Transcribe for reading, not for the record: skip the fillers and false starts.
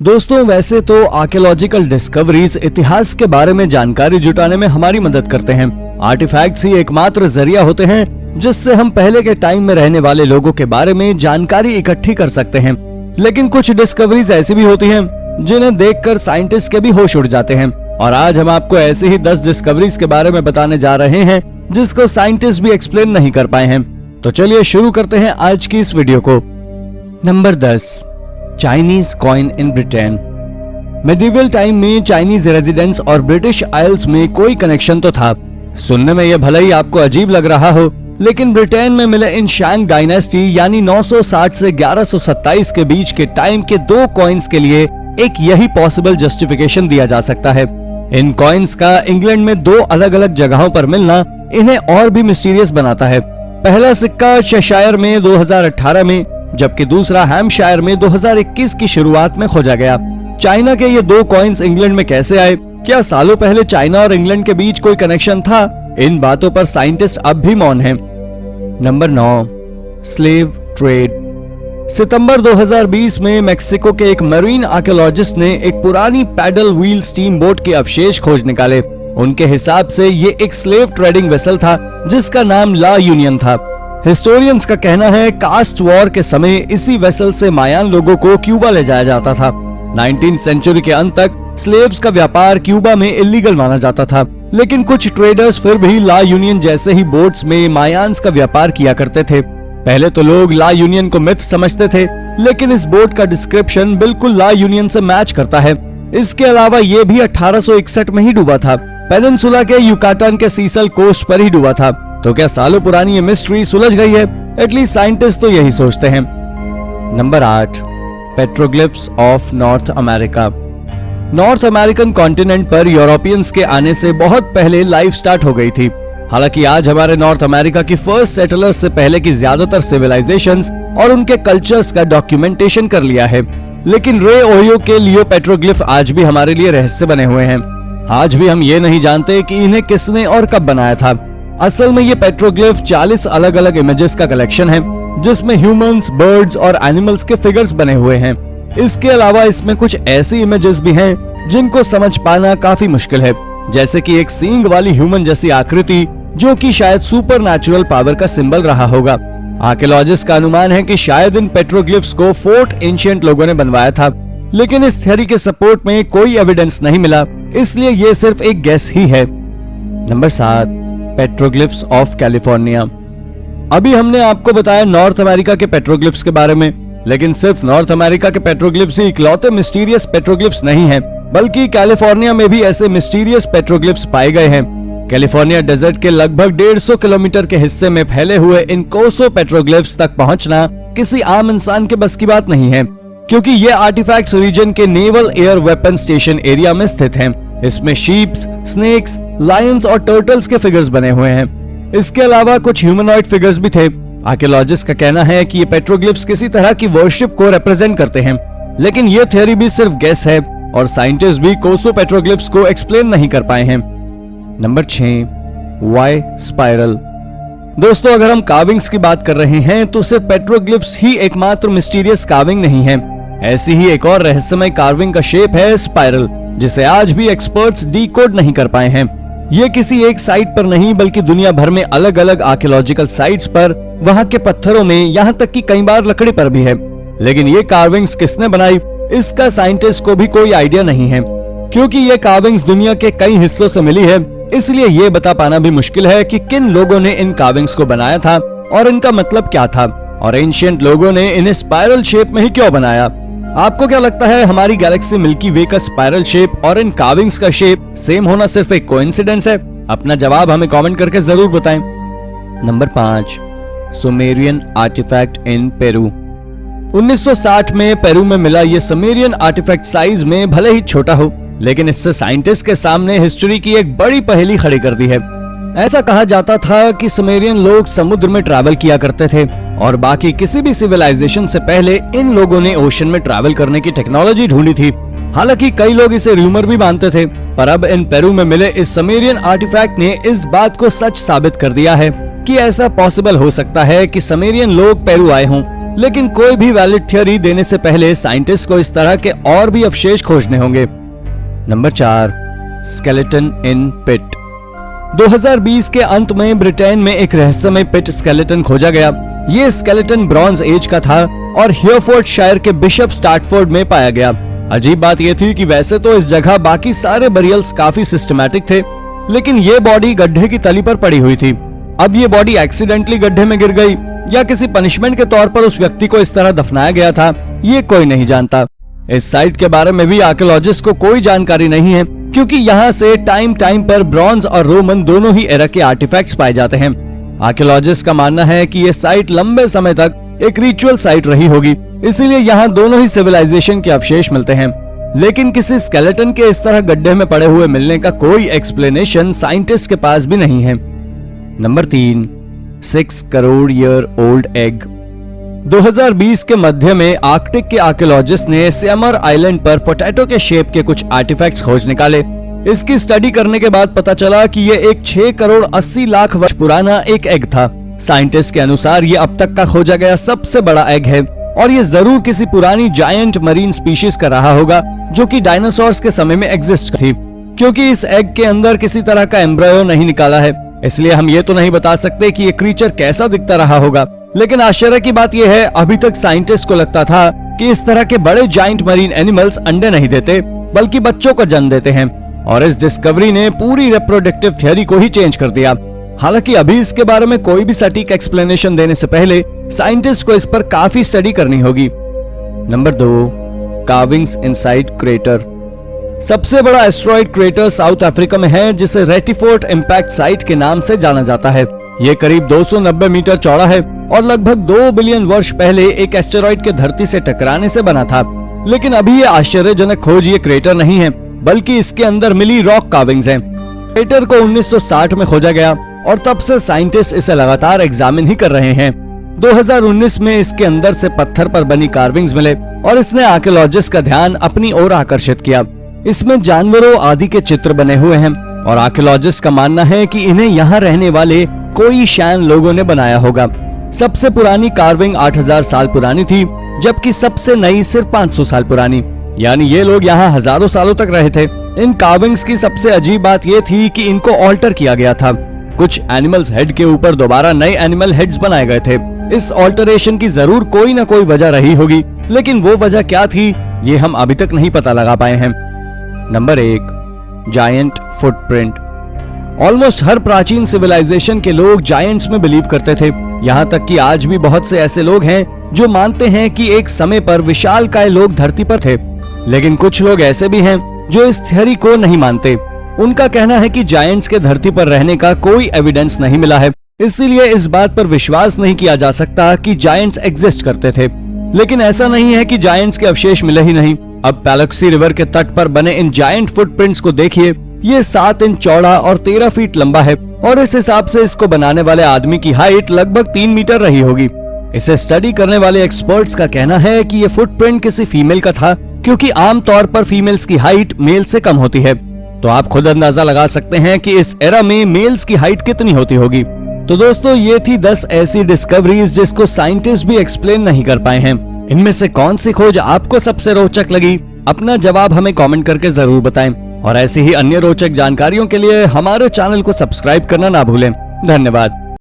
दोस्तों, वैसे तो आर्कियोलॉजिकल डिस्कवरीज इतिहास के बारे में जानकारी जुटाने में हमारी मदद करते हैं। आर्टिफैक्ट्स ही एकमात्र जरिया होते हैं जिससे हम पहले के टाइम में रहने वाले लोगों के बारे में जानकारी इकट्ठी कर सकते हैं। लेकिन कुछ डिस्कवरीज ऐसी भी होती हैं जिन्हें देखकर साइंटिस्ट के भी होश उड़ जाते हैं। और आज हम आपको ऐसे ही 10 डिस्कवरीज के बारे में बताने जा रहे हैं जिसको साइंटिस्ट भी एक्सप्लेन नहीं कर पाए हैं। तो चलिए शुरू करते हैं आज की इस वीडियो को। Number 10, Chinese coin in Britain. Medieval time में चाइनीज रेजिडेंट्स और ब्रिटिश आइल्स में कोई कनेक्शन तो था। सुनने में यह भले ही आपको अजीब लग रहा हो, लेकिन ब्रिटेन में मिले इन शैंग डायनेस्टी यानी 960 से 1127 के बीच के टाइम के 2 कॉइन्स के लिए एक यही पॉसिबल जस्टिफिकेशन दिया जा सकता है। इन कॉइन्स का इंग्लैंड में 2 अलग अलग जगहों पर मिलना इन्हें और भी मिस्टीरियस बनाता है। पहला सिक्का चेशायर में 2018 में, जबकि दूसरा हैम्पशायर में 2021 की शुरुआत में खोजा गया। चाइना के ये 2 कॉइन्स इंग्लैंड में कैसे आए? क्या सालों पहले चाइना और इंग्लैंड के बीच कोई कनेक्शन था? इन बातों पर साइंटिस्ट अब भी मौन हैं। Number 9, slave trade. सितंबर 2020 में मेक्सिको के एक मरीन आर्कियोलॉजिस्ट ने एक पुरानी पैडल व्हील स्टीम बोट के अवशेष खोज निकाले। उनके हिसाब से ये एक स्लेव ट्रेडिंग वेसल था जिसका नाम ला यूनियन था। हिस्टोरियंस का कहना है कास्ट वॉर के समय इसी वेसल से मायान लोगों को क्यूबा ले जाया जाता था। 19th सेंचुरी के अंत तक स्लेव्स का व्यापार क्यूबा में इलीगल माना जाता था, लेकिन कुछ ट्रेडर्स फिर भी ला यूनियन जैसे ही बोट्स में मायान्स का व्यापार किया करते थे। पहले तो लोग ला यूनियन को मिथ समझते थे, लेकिन इस बोट का डिस्क्रिप्शन बिल्कुल ला यूनियन से मैच करता है। इसके अलावा ये भी 1861 में ही डूबा था। पेनिनसुला के युकाटान के सीसल कोस्ट पर ही डूबा था। तो क्या सालों पुरानी ये मिस्ट्री सुलझ गई है? एटलीस्ट साइंटिस्ट तो यही सोचते हैं। Number 8, petroglyphs of north America. North American continent पर यूरोपियंस के आने से बहुत पहले लाइफ स्टार्ट हो गई थी। हालांकि आज हमारे नॉर्थ अमेरिका की फर्स्ट सेटलर्स से पहले की ज्यादातर सिविलाइजेशंस और उनके कल्चर्स का डॉक्यूमेंटेशन कर लिया है, लेकिन रे ओयो के लियो पेट्रोग्लिफ आज भी हमारे लिए रहस्य बने हुए हैं। आज भी हम ये नहीं जानते कि इन्हें किसने और कब बनाया था। असल में ये पेट्रोग्लिफ 40 अलग अलग इमेजेस का कलेक्शन है जिसमें ह्यूमंस, बर्ड्स और एनिमल्स के फिगर्स बने हुए हैं। इसके अलावा इसमें कुछ ऐसी इमेजेस भी हैं जिनको समझ पाना काफी मुश्किल है, जैसे कि एक सींग वाली ह्यूमन जैसी आकृति जो कि शायद सुपर नेचुरल पावर का सिंबल रहा होगा। आर्कियोलॉजिस्ट का अनुमान है कि शायद इन पेट्रोग्लिफ्स को फोर्ट एंशिएंट लोगों ने बनवाया था, लेकिन इस थ्योरी के सपोर्ट में कोई एविडेंस नहीं मिला, इसलिए ये सिर्फ एक गेस ही है। Number 7, petroglyphs of California. अभी हमने आपको बताया नॉर्थ अमेरिका के पेट्रोग्लिफ्स के बारे में, लेकिन सिर्फ नॉर्थ अमेरिका के पेट्रोग्लिफ्स ही इकलौते मिस्टीरियस पेट्रोग्लिफ्स नहीं हैं, बल्कि कैलिफोर्निया में भी ऐसे मिस्टीरियस पेट्रोग्लिफ्स पाए गए हैं। कैलिफोर्निया डेजर्ट के लगभग 150 किलोमीटर के हिस्से में फैले हुए इन कोसों पेट्रोग्लिफ्स तक पहुंचना किसी आम इंसान के बस की बात नहीं है, क्योंकि ये आर्टिफैक्ट्स रीजन के naval air weapon station area में स्थित हैं। इसमें शीप्स, स्नेक्स, लायंस और टर्टल्स के फिगर्स बने हुए हैं। इसके अलावा कुछ ह्यूमनॉइड फिगर्स भी थे। आर्कियोलॉजिस्ट का कहना है कि ये पेट्रोग्लिफ्स किसी तरह की वर्शिप को रिप्रेजेंट करते हैं, लेकिन ये थ्योरी भी सिर्फ गेस है और साइंटिस्ट भी कोसो पेट्रोग्लिफ्स को एक्सप्लेन नहीं कर पाए हैं। Number 6, Y spiral. दोस्तों, अगर हम कार्विंग्स की बात कर रहे हैं तो सिर्फ पेट्रोग्लिफ्स ही एकमात्र मिस्टीरियस कार्विंग नहीं है। ऐसी ही एक और रहस्यमय कार्विंग का शेप है स्पाइरल, जिसे आज भी एक्सपर्ट्स डीकोड नहीं कर पाए हैं। ये किसी एक साइट पर नहीं, बल्कि दुनिया भर में अलग अलग आर्कियोलॉजिकल साइट्स पर, वहां के पत्थरों में, यहाँ तक कि कई बार लकड़ी पर भी है। लेकिन ये कार्विंग्स किसने बनाई, इसका साइंटिस्ट को भी कोई आइडिया नहीं है। क्योंकि ये कार्विंग्स दुनिया के कई हिस्सों से मिली है, इसलिए ये बता पाना भी मुश्किल है कि किन लोगों ने इन कार्विंग्स को बनाया था और इनका मतलब क्या था, और एंशिएंट लोगों ने इन्हें स्पाइरल शेप में ही क्यों बनाया। आपको क्या लगता है, हमारी गैलेक्सी मिल्की वे का स्पाइरल शेप और इन कार्विंग्स का शेप सेम होना सिर्फ एक कोइंसिडेंस है? अपना जवाब हमें कमेंट करके जरूर बताएं। Number 5, Sumerian artifact in Peru. 1960 में पेरू में मिला ये सुमेरियन आर्टिफैक्ट साइज में भले ही छोटा हो, लेकिन इससे साइंटिस्ट के सामने हिस्ट्री की एक बड़ी पहेली खड़ी कर दी है। ऐसा कहा जाता था कि सुमेरियन लोग समुद्र में ट्रैवल किया करते थे और बाकी किसी भी सिविलाइजेशन से पहले इन लोगों ने ओशन में ट्रैवल करने की टेक्नोलॉजी ढूंढी थी। हालांकि कई लोग इसे रूमर भी मानते थे, पर अब इन पेरू में मिले इस सुमेरियन आर्टिफैक्ट ने इस बात को सच साबित कर दिया है कि ऐसा पॉसिबल हो सकता है कि सुमेरियन लोग पेरू आए हों, लेकिन कोई भी वैलिड थ्योरी देने से पहले साइंटिस्ट को इस तरह के और भी अवशेष खोजने होंगे। नंबर 4, स्केलेटन इन पिट। 2020 के अंत में ब्रिटेन में एक रहस्यमय पिट स्केलेटन खोजा गया। ये स्केलेटन ब्रॉन्ज एज का था और हियरफोर्डशायर के बिशप स्टैटफोर्ड में पाया गया। अजीब बात यह थी कि वैसे तो इस जगह बाकी सारे बरियल्स काफी सिस्टमैटिक थे, लेकिन ये बॉडी गड्ढे की तली पर पड़ी हुई थी। अब ये बॉडी एक्सीडेंटली गड्ढे में गिर गई या किसी पनिशमेंट के तौर पर उस व्यक्ति को इस तरह दफनाया गया था, ये कोई नहीं जानता। इस साइट के बारे में भी आर्कियोलॉजिस्ट को कोई जानकारी नहीं है, क्योंकि यहाँ से टाइम पर ब्रॉन्ज और रोमन दोनों ही एरा के आर्टिफैक्ट्स पाए जाते हैं। आर्कियोलॉजिस्ट का मानना है कि ये साइट लंबे समय तक एक रिचुअल साइट रही होगी, इसीलिए यहाँ दोनों ही सिविलाइजेशन के अवशेष मिलते हैं। लेकिन किसी स्केलेटन के इस तरह गड्ढे में पड़े हुए मिलने का कोई एक्सप्लेनेशन साइंटिस्ट के पास भी नहीं है। Number 3, 6 crore year old egg. 2020 के मध्य में आर्कटिक के आर्कियोलॉजिस्ट ने सियमर आइलैंड पर पोटैटो के शेप के कुछ आर्टिफैक्ट्स खोज निकाले। इसकी स्टडी करने के बाद पता चला कि ये एक 6 करोड़ 80 लाख वर्ष पुराना एक एग था। साइंटिस्ट के अनुसार ये अब तक का खोजा गया सबसे बड़ा एग है और ये जरूर किसी पुरानी जायंट मरीन स्पीशीज का रहा होगा जो कि डायनासोर्स के समय में एग्जिस्ट थी। क्योंकि इस एग के अंदर किसी तरह का एम्ब्रियो नहीं निकाला है, इसलिए हम ये तो नहीं बता सकते कि ये क्रीचर कैसा दिखता रहा होगा। लेकिन आश्चर्य की बात यह है, अभी तक साइंटिस्ट को लगता था कि इस तरह के बड़े जायंट मरीन एनिमल्स अंडे नहीं देते बल्कि बच्चों को जन्म देते हैं, और इस डिस्कवरी ने पूरी रिप्रोडक्टिव थ्योरी को ही चेंज कर दिया। हालांकि अभी इसके बारे में कोई भी सटीक एक्सप्लेनेशन देने से पहले साइंटिस्ट को इस पर काफी स्टडी करनी होगी। Number 2, carvings inside crater. सबसे बड़ा एस्ट्रॉइड क्रेटर साउथ अफ्रीका में है, जिसे रेटिफोर्ट इंपैक्ट साइट के नाम से जाना जाता है। ये करीब 290 मीटर चौड़ा है और लगभग 2 बिलियन वर्ष पहले एक एस्टेरॉइड के धरती से टकराने से बना था। लेकिन अभी ये आश्चर्यजनक खोज ये क्रेटर नहीं है, बल्कि इसके अंदर मिली रॉक कार्विंग्स हैं। क्रेटर को 1960 में खोजा गया और तब से साइंटिस्ट इसे लगातार एग्जामिन ही कर रहे हैं। 2019 में इसके अंदर से पत्थर पर बनी कार्विंग्स मिले और इसने आर्कियोलॉजिस्ट का ध्यान अपनी ओर आकर्षित किया। इसमें जानवरों आदि के चित्र बने हुए हैं और आर्कियोलॉजिस्ट का मानना है कि इन्हें यहाँ रहने वाले कोई शैन लोगों ने बनाया होगा। सबसे पुरानी कार्विंग 8000 साल पुरानी थी, जबकि सबसे नई सिर्फ 500 साल पुरानी, यानी ये लोग यहाँ हजारों सालों तक रहे थे। इन कार्विंग्स की सबसे अजीब बात ये थी कि इनको ऑल्टर किया गया था। कुछ एनिमल्स हेड के ऊपर दोबारा नए एनिमल हेड्स बनाए गए थे। इस ऑल्टरेशन की जरूर कोई न कोई वजह रही होगी, लेकिन वो वजह क्या थी ये हम अभी तक नहीं पता लगा पाए हैं। Number 1, giant footprint. ऑलमोस्ट हर प्राचीन सिविलाइजेशन के लोग जायंट्स में बिलीव करते थे। यहाँ तक कि आज भी बहुत से ऐसे लोग हैं जो मानते हैं कि एक समय पर विशालकाय लोग धरती पर थे। लेकिन कुछ लोग ऐसे भी हैं जो इस थ्योरी को नहीं मानते। उनका कहना है कि जायंट्स के धरती पर रहने का कोई एविडेंस नहीं मिला है, इसीलिए इस बात पर विश्वास नहीं किया जा सकता कि जायंट्स एग्जिस्ट करते थे। लेकिन ऐसा नहीं है कि जायंट्स के अवशेष मिले ही नहीं। अब पैलेक्सी रिवर के तट पर बने इन जायंट फुटप्रिंट्स को देखिए। ये 7 इंच चौड़ा और 13 फीट लंबा है और इस हिसाब से इसको बनाने वाले आदमी की हाइट लगभग 3 मीटर रही होगी। इसे स्टडी करने वाले एक्सपर्ट्स का कहना है कि ये फुटप्रिंट किसी फीमेल का था, क्योंकि आमतौर पर फीमेल्स की हाइट मेल से कम होती है। तो आप खुद अंदाजा लगा सकते हैं कि इस एरा में मेल्स की हाइट कितनी होती होगी। तो दोस्तों, ये थी 10 ऐसी डिस्कवरीज जिसको साइंटिस्ट भी एक्सप्लेन नहीं कर पाए हैं। इनमें से कौन सी खोज आपको सबसे रोचक लगी? अपना जवाब हमें कमेंट करके जरूर बताएं और ऐसी ही अन्य रोचक जानकारियों के लिए हमारे चैनल को सब्सक्राइब करना ना भूलें। धन्यवाद।